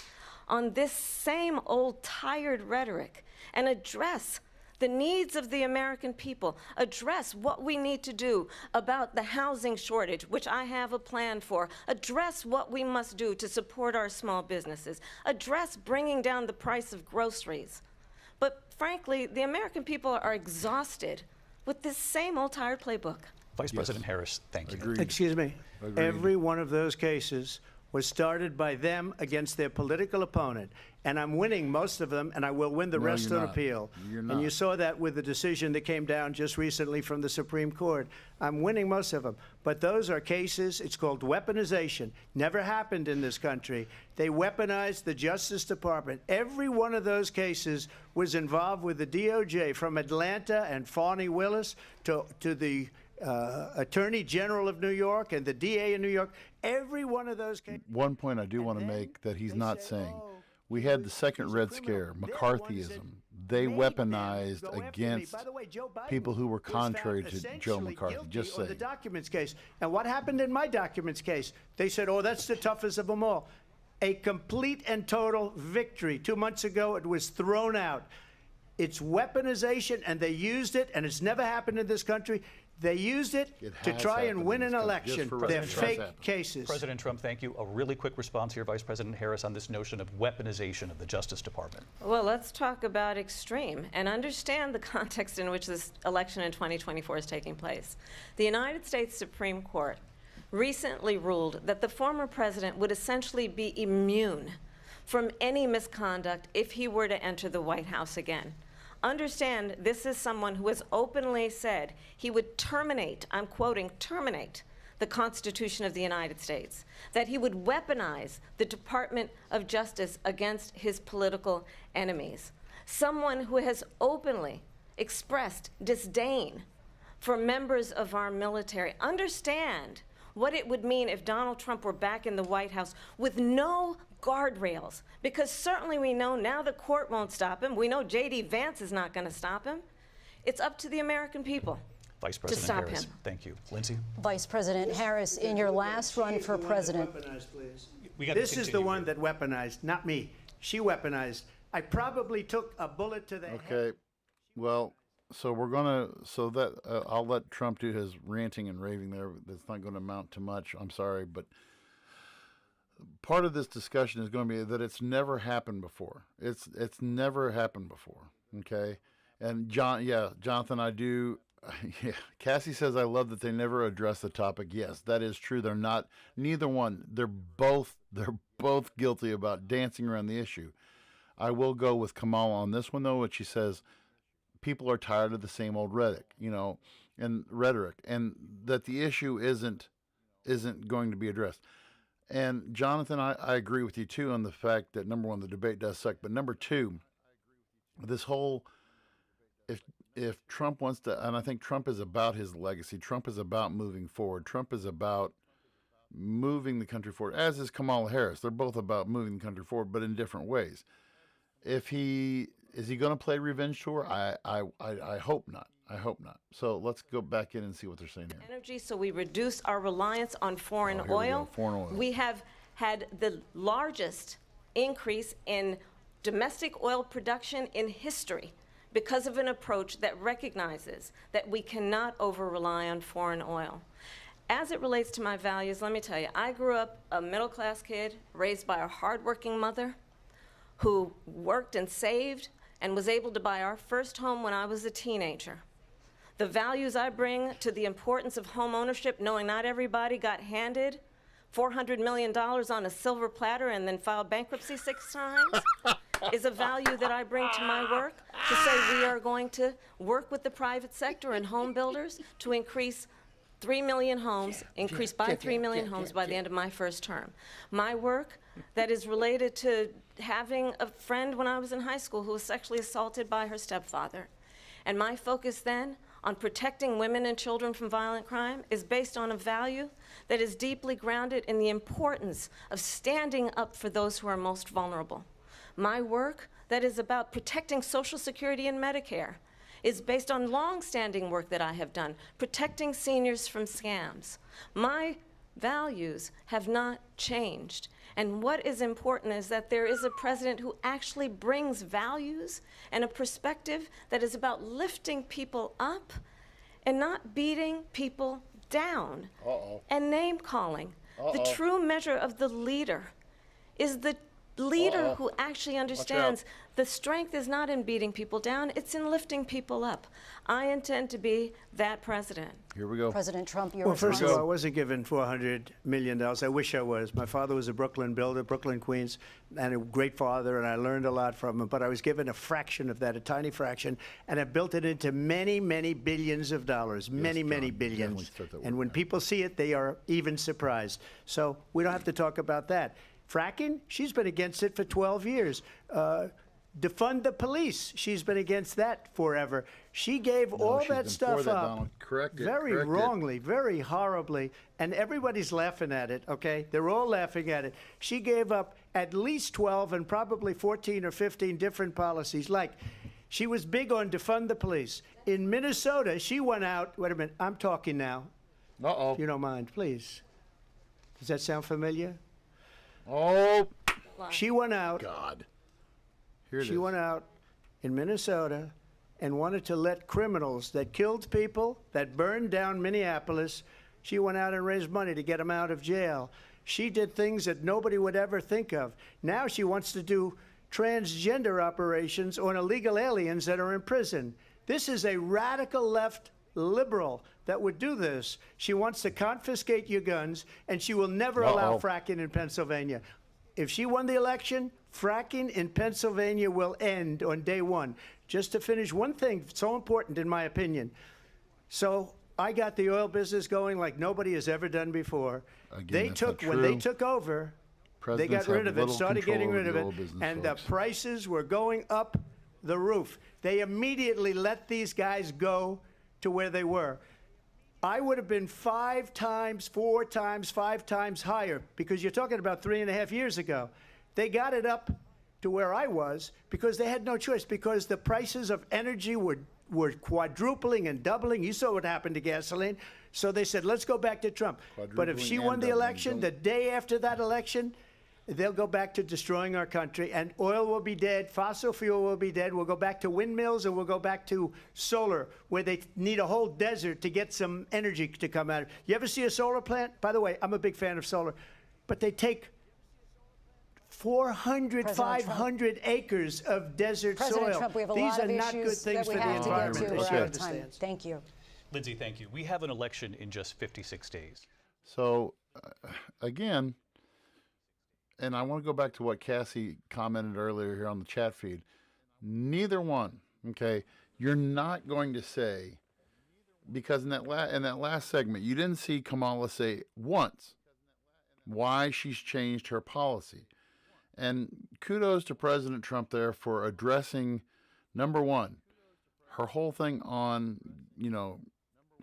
on this same old tired rhetoric and address the needs of the American people, address what we need to do about the housing shortage, which I have a plan for, address what we must do to support our small businesses, address bringing down the price of groceries. But frankly, the American people are exhausted with this same old tired playbook. Vice President Harris, thank you. Agreed. Excuse me. Agreed. Every one of those cases was started by them against their political opponent. And I'm winning most of them, and I will win the No, rest you're on not. appeal. You're And not. you saw that with the decision that came down just recently from the Supreme Court. I'm winning most of them. But those are cases, it's called weaponization. Never happened in this country. They weaponized the Justice Department. Every one of those cases was involved with the DOJ, from Atlanta and Fani Willis to the Attorney General of New York and the DA in New York. Every one of those cases. One point I do want to then make that he's they not say, saying. "Oh, We had the second he's a Red criminal." Scare, They're the ones McCarthyism. that They made them weaponized go after me. against By the way, Joe Biden people who were was found contrary to Joe essentially McCarthy. guilty Just on the saying. documents case. And what happened in my documents case? They said, oh, that's the toughest of them all. A complete and total victory. 2 months ago, it was thrown out. It's weaponization, and they used it, and it's never happened in this country. They used it It to has try happened and win in an this country, just election. for They're reference. It has fake happened. cases. President Trump, thank you. A really quick response here, Vice President Harris, on this notion of weaponization of the Justice Department. Well, let's talk about extreme and understand the context in which this election in 2024 is taking place. The United States Supreme Court recently ruled that the former president would essentially be immune from any misconduct if he were to enter the White House again. Understand, this is someone who has openly said he would terminate, I'm quoting, terminate the Constitution of the United States, that he would weaponize the Department of Justice against his political enemies. Someone who has openly expressed disdain for members of our military. Understand what it would mean if Donald Trump were back in the White House with no guardrails, because certainly we know now the court won't stop him. We know J.D. Vance is not going to stop him. It's up to the American people Vice to President stop Harris, him. thank you. Lindsay? Vice President Harris, in your last run for president, This is the one that weaponized, not me. She weaponized. I probably took a bullet to the head. Okay. Well, so we're gonna. So that I'll let Trump do his ranting and raving there. That's not going to amount to much. I'm sorry, but part of this discussion is going to be that it's never happened before. It's never happened before. Okay. And Jonathan, I do. Yeah, Cassie says I love that they never address the topic. Yes, that is true. They're not. Neither one. They're both guilty about dancing around the issue. I will go with Kamala on this one though, which she says people are tired of the same old rhetoric, and that the issue isn't going to be addressed. And Jonathan, I agree with you too on the fact that number one, the debate does suck, but number two, this whole if Trump wants to, and I think Trump is about his legacy. Trump is about moving forward. Trump is about moving the country forward, as is Kamala Harris. They're both about moving the country forward, but in different ways. Is he going to play revenge tour? I hope not. I hope not. So let's go back in and see what they're saying here. Energy, so we reduce our reliance on foreign Here we go, oil. foreign oil. We have had the largest increase in domestic oil production in history because of an approach that recognizes that we cannot over-rely on foreign oil. As it relates to my values, let me tell you, I grew up a middle-class kid raised by a hardworking mother who worked and saved and was able to buy our first home when I was a teenager. The values I bring to the importance of home ownership, knowing not everybody got handed $400 million on a silver platter and then filed bankruptcy 6 times, is a value that I bring to my work, to say we are going to work with the private sector and home builders to increase 3 million homes, by 3 million homes by the end of my first term. My work that is related to having a friend when I was in high school who was sexually assaulted by her stepfather. And my focus then on protecting women and children from violent crime is based on a value that is deeply grounded in the importance of standing up for those who are most vulnerable. My work that is about protecting Social Security and Medicare is based on long-standing work that I have done, protecting seniors from scams. My values have not changed. And what is important is that there is a president who actually brings values and a perspective that is about lifting people up and not beating people down and name-calling. The true measure of the leader is the leader who actually understands the strength is not in beating people down, it's in lifting people up. I intend to be that president. Here we go. President Trump, your Well, first of response. all, I wasn't given $400 million. I wish I was. My father was a Brooklyn builder, Brooklyn, Queens, and a great father, and I learned a lot from him. But I was given a fraction of that, a tiny fraction, and I built it into many, many billions of dollars, many John, billions. definitely start that And work when now. people see it, they are even surprised. So we don't have to talk about that. Fracking, she's been against it for 12 years. Defund the police, she's been against that forever. She gave all she's that been stuff for that, up Donald. Correct it, very correct it. wrongly, very horribly, and everybody's laughing at it, okay? They're all laughing at it. She gave up at least 12 and probably 14 or 15 different policies. Like, she was big on defund the police. In Minnesota, she went out, wait a minute, I'm talking now, if you don't mind, please. Does that sound familiar? Oh, She went out. God. Here it She is. went out in Minnesota and wanted to let criminals that killed people, that burned down Minneapolis, she went out and raised money to get them out of jail. She did things that nobody would ever think of. Now she wants to do transgender operations on illegal aliens that are in prison. This is a radical left liberal that would do this. She wants to confiscate your guns, and she will never allow fracking in Pennsylvania. If she won the election, fracking in Pennsylvania will end on day one. Just to finish, one thing so important in my opinion. So I got the oil business going like nobody has ever done before. Again, that's not When they true. took over, they Presidents got rid have of it, little started control getting over rid of the it, oil business, and folks. the prices were going up the roof. They immediately let these guys go to where they were. I would have been 5 times, 4 times, 5 times higher, because you're talking about 3.5 years ago. They got it up to where I was because they had no choice, because the prices of energy were quadrupling and doubling. You saw what happened to gasoline. So they said, let's go back to Trump. But if she Quadrupling won and the doubling. election, the day after that election, they'll go back to destroying our country, and oil will be dead, fossil fuel will be dead. We'll go back to windmills, and we'll go back to solar, where they need a whole desert to get some energy to come out. You ever see a solar plant? By the way, I'm a big fan of solar, but they take 400, President Trump. 500 acres of desert President soil. Trump, we have a These lot are of not good issues things that we for the have to get environment. to. They We're should out of time. understand. Thank you. Lindsay, thank you. We have an election in just 56 days. So, again, and I want to go back to what Cassie commented earlier here on the chat feed. Neither one, okay? You're not going to say, because in that last segment, you didn't see Kamala say once why she's changed her policy. And kudos to President Trump there for addressing, number one, her whole thing on,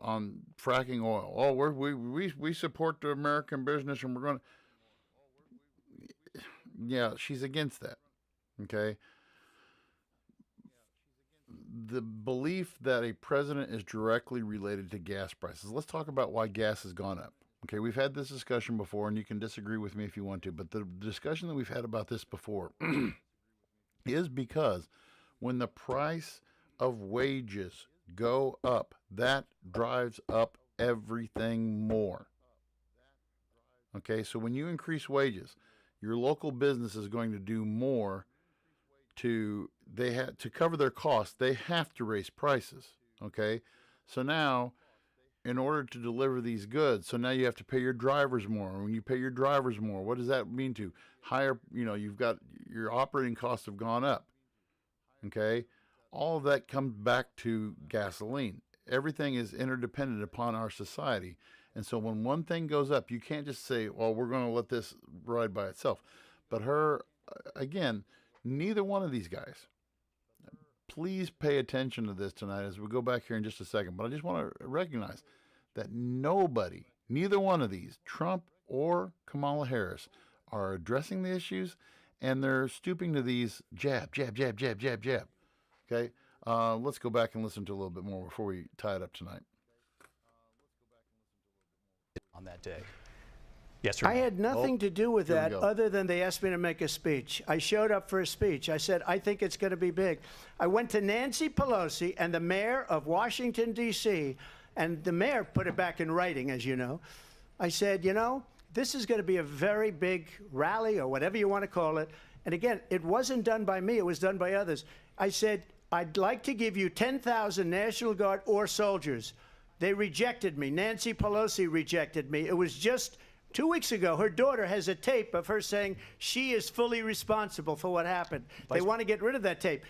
on fracking oil. Oh, we support the American business, and we're going to. Yeah, she's against that. Okay. the belief that a president is directly related to gas prices. Let's talk about why gas has gone up. Okay, we've had this discussion before, and you can disagree with me if you want to, but the discussion that we've had about this before is because when the price of wages go up, that drives up everything more. Okay, so when you increase wages, your local business is going to do more to cover their costs. They have to raise prices. Okay, so now in order to deliver these goods, so now you have to pay your drivers more. When you pay your drivers more, what does that mean to higher? You've got your operating costs have gone up. Okay, all of that comes back to gasoline. Everything is interdependent upon our society. And so when one thing goes up, you can't just say, well, we're going to let this ride by itself. But again, neither one of these guys, please pay attention to this tonight as we go back here in just a second. But I just want to recognize that neither one of these, Trump or Kamala Harris, are addressing the issues, and they're stooping to these jab, jab, jab, jab, jab, jab. Okay? Let's go back and listen to a little bit more before we tie it up tonight. On that day. Yes, sir. I had nothing to do with that other than they asked me to make a speech. I showed up for a speech. I said, I think it's going to be big. I went to Nancy Pelosi and the mayor of Washington, D.C., and the mayor put it back in writing, as you know. I said, this is going to be a very big rally or whatever you want to call it. And again, it wasn't done by me. It was done by others. I said, I'd like to give you 10,000 National Guard or soldiers. They rejected me. Nancy Pelosi rejected me. It was just 2 weeks ago. Her daughter has a tape of her saying she is fully responsible for what happened. They want to get rid of that tape.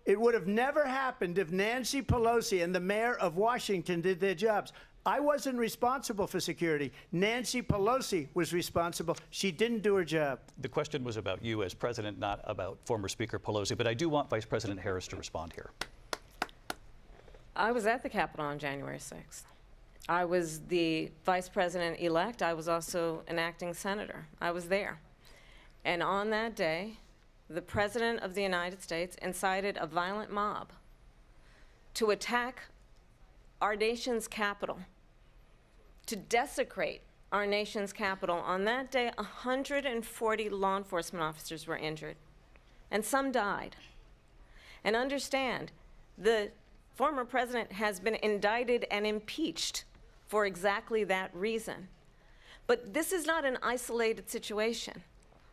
It would have never happened if Nancy Pelosi and the mayor of Washington did their jobs. I wasn't responsible for security. Nancy Pelosi was responsible. She didn't do her job. The question was about you as president, not about former Speaker Pelosi, but I do want Vice President Harris to respond here. I was at the Capitol on January 6th. I was the vice president-elect. I was also an acting senator. I was there. And on that day, the President of the United States incited a violent mob to attack our nation's capital, to desecrate our nation's capital. On that day, 140 law enforcement officers were injured, and some died. And understand, the former president has been indicted and impeached for exactly that reason. But this is not an isolated situation.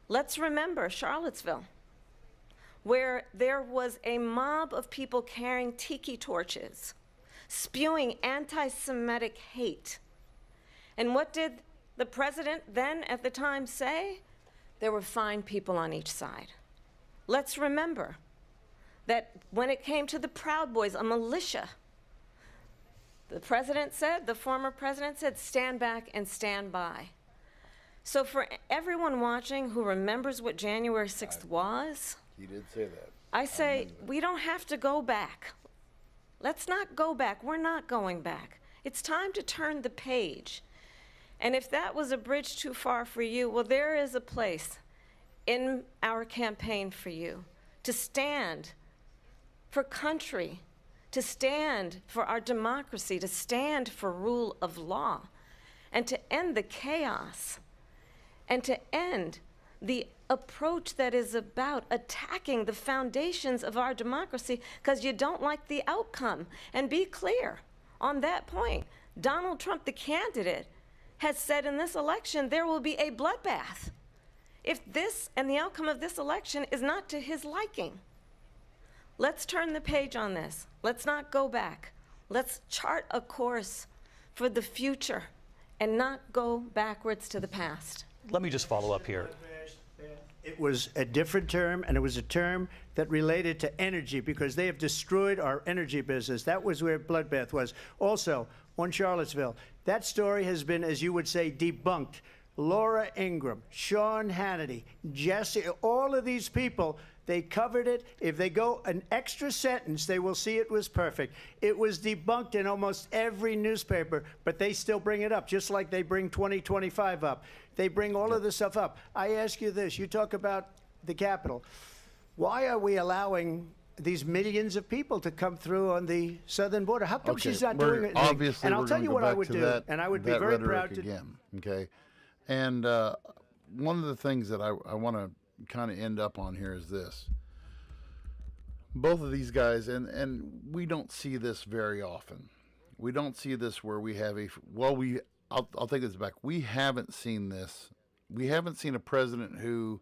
Let's remember Charlottesville, where there was a mob of people carrying tiki torches, spewing anti-Semitic hate. And what did the president then at the time say? There were fine people on each side. Let's remember that when it came to the Proud Boys, a militia, the former president said, stand back and stand by. So for everyone watching who remembers what January 6th was, He did say that. I say we don't have to go back. Let's not go back. We're not going back. It's time to turn the page. And if that was a bridge too far for you, well, there is a place in our campaign for you to stand for country, to stand for our democracy, to stand for rule of law, and to end the chaos, and to end the approach that is about attacking the foundations of our democracy because you don't like the outcome. And be clear on that point. Donald Trump, the candidate, has said in this election there will be a bloodbath if this and the outcome of this election is not to his liking. Let's turn the page on this. Let's not go back. Let's chart a course for the future and not go backwards to the past. Let me just follow up here. It was a different term, and it was a term that related to energy because they have destroyed our energy business. That was where bloodbath was. Also, on Charlottesville, that story has been, as you would say, debunked. Laura Ingraham, Sean Hannity, Jesse, all of these people, they covered it. If they go an extra sentence, they will see it was perfect. It was debunked in almost every newspaper, but they still bring it up, just like they bring 2025 up. They bring all of this stuff up. I ask you this. You talk about the Capitol. Why are we allowing these millions of people to come through on the southern border. How come she's not we're- doing it? Obviously, And I'll we're tell gonna you go what I back would to do, that- and I would be that very rhetoric proud to. again. Okay, and one of the things that I want to kind of end up on here is this. Both of these guys, and we don't see this very often. We don't see this where we have I'll take this back. We haven't seen this. We haven't seen a president who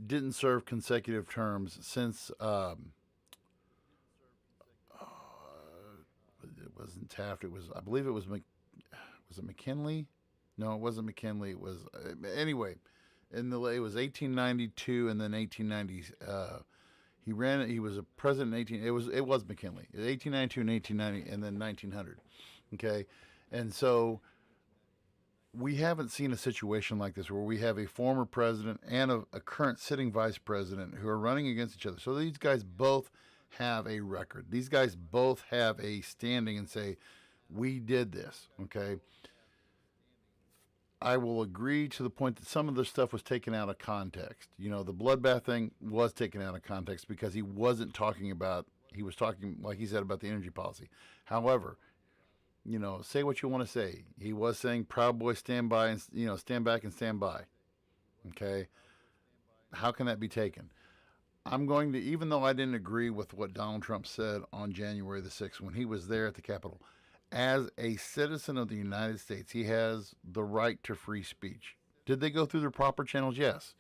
didn't serve consecutive terms since it wasn't Taft. It was, I believe it was was it McKinley? No, it wasn't McKinley. It was anyway. It was 1892 and then 1890. He was a president in it was McKinley. 1892 and 1890 and then 1900. Okay, and so we haven't seen a situation like this where we have a former president and a current sitting vice president who are running against each other. So these guys both have a record. These guys both have a standing and say, we did this, okay? I will agree to the point that some of the stuff was taken out of context. You know, the bloodbath thing was taken out of context because he wasn't talking about, he was talking, like he said, about the energy policy. However, you know, say what you want to say. He was saying, Proud Boys stand by and, you know, stand back and stand by. Okay? How can that be taken? I'm going to, even though I didn't agree with what Donald Trump said on January the 6th when he was there at the Capitol, as a citizen of the United States, he has the right to free speech. Did they go through the proper channels? Yes.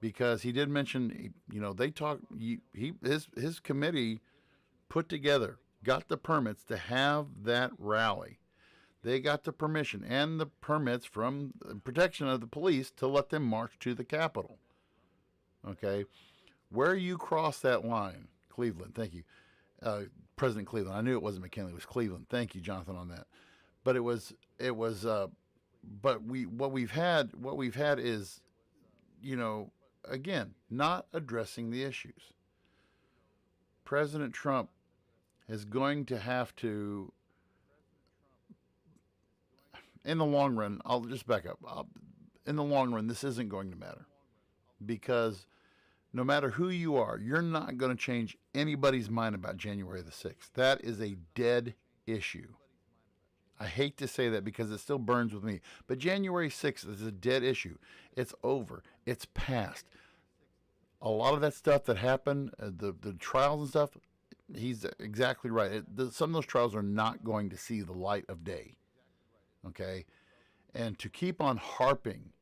Because he did mention, you know, they talked, his committee put together, got the permits to have that rally. They got the permission and the permits from the protection of the police to let them march to the Capitol. Okay? Where you cross that line, Cleveland, thank you. President Cleveland. I knew it wasn't McKinley, it was Cleveland. Thank you, Jonathan, on that. But what we've had is, you know, again, not addressing the issues. President Trump is going to have to, in the long run, I'll just back up. In the long run, this isn't going to matter because no matter who you are, you're not going to change anybody's mind about January the 6th. That is a dead issue. I hate to say that because it still burns with me, but January 6th is a dead issue. It's over. It's past. A lot of that stuff that happened, the trials and stuff, he's exactly right. Some of those trials are not going to see the light of day. Okay? And to keep on harping,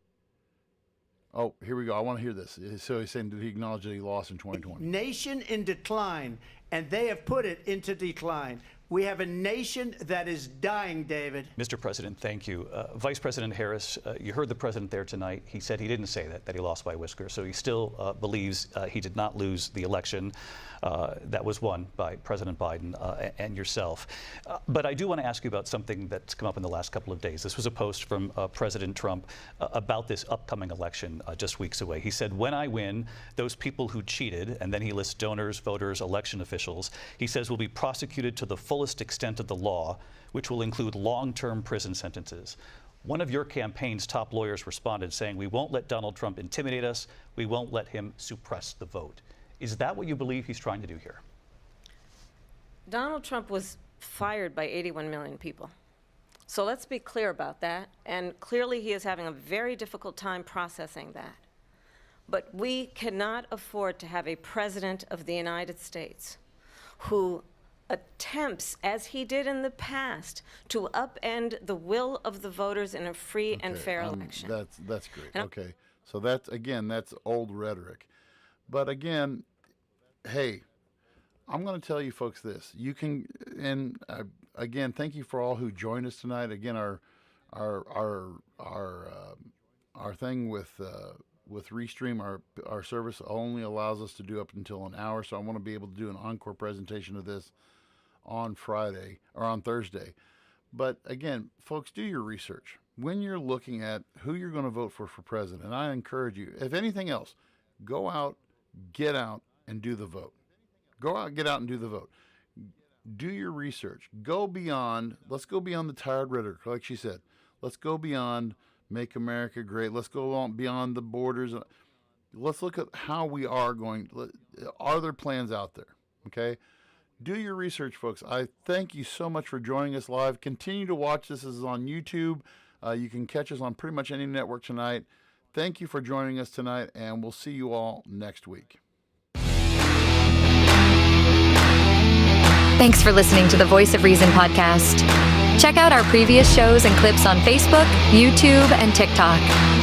oh, here we go. I want to hear this. So he's saying, did he acknowledge that he lost in 2020? Nation in decline, and they have put it into decline. We have a nation that is dying, David. Mr. President, thank you. Vice President Harris, you heard the president there tonight. He said he didn't say that he lost by a whisker. So he still believes he did not lose the election that was won by President Biden and yourself. But I do want to ask you about something that's come up in the last couple of days. This was a post from President Trump about this upcoming election just weeks away. He said, when I win, those people who cheated, and then he lists donors, voters, election officials, he says will be prosecuted to the fullest extent of the law, which will include long-term prison sentences. One of your campaign's top lawyers responded saying, we won't let Donald Trump intimidate us. We won't let him suppress the vote. Is that what you believe he's trying to do here? Donald Trump was fired by 81 million people. So let's be clear about that. And clearly he is having a very difficult time processing that. But we cannot afford to have a president of the United States who attempts, as he did in the past, to upend the will of the voters in a free and fair election. That's great. Okay. So that's old rhetoric. But again, hey, I'm going to tell you folks this. You can, and again, thank you for all who joined us tonight. Again, our thing with Restream, our service only allows us to do up until an hour. So I want to be able to do an encore presentation of this on Friday or on Thursday. But again, folks, do your research. When you're looking at who you're going to vote for president, and I encourage you, if anything else, go out, get out, and do the vote. Go out, get out, and do the vote. Do your research. Go beyond, let's go beyond the tired rhetoric, like she said. Let's go beyond Make America Great. Let's go on beyond the borders. Let's look at how we are going. Are there plans out there? Okay? Do your research, folks. I thank you so much for joining us live. Continue to watch this. This is on YouTube. You can catch us on pretty much any network tonight. Thank you for joining us tonight, and we'll see you all next week. Thanks for listening to the Voice of Reason podcast. Check out our previous shows and clips on Facebook, YouTube, and TikTok.